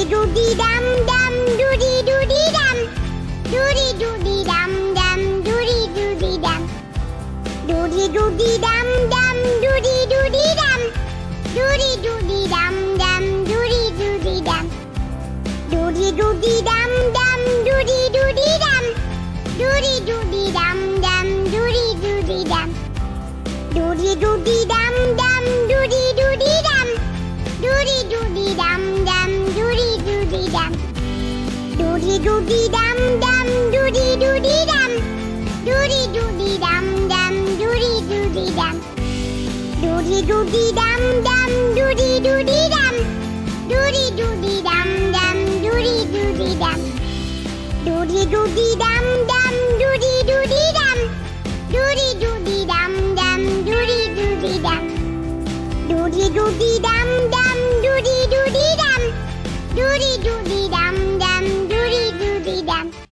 Dudi dum dum, Dudi Dudi dum. Dudi Dudi dum dum, Dudi Dudi dum. Dudi Dudi dum dum, Dudi Dudi dum. Dudi Dudi dum dum, Dudi Dudi dum. Dudi Dudi dum dum, Dudi Dudi dum. Dudi Dudi dum dum, Dudi Dudi dum. Dudi Dudi dum dum, Dudi Dudi dum. Dudi Dudi dum dum, Dudi Dudi dum. Dudi Dudi dum dum, Dudi Dudi dum. Dudi Dudi dum dum, Dudi Dudi dum. Dudi Dudi dum dum, Dudi Dudi dum. Dudi Dudi dum dum, Dudi Dudi dum. Dudi Dudi dum dum, Dudi Dudi dum. Dudi Dudi dum dum, Dudi Dudi dum. Dudi Dudi dum.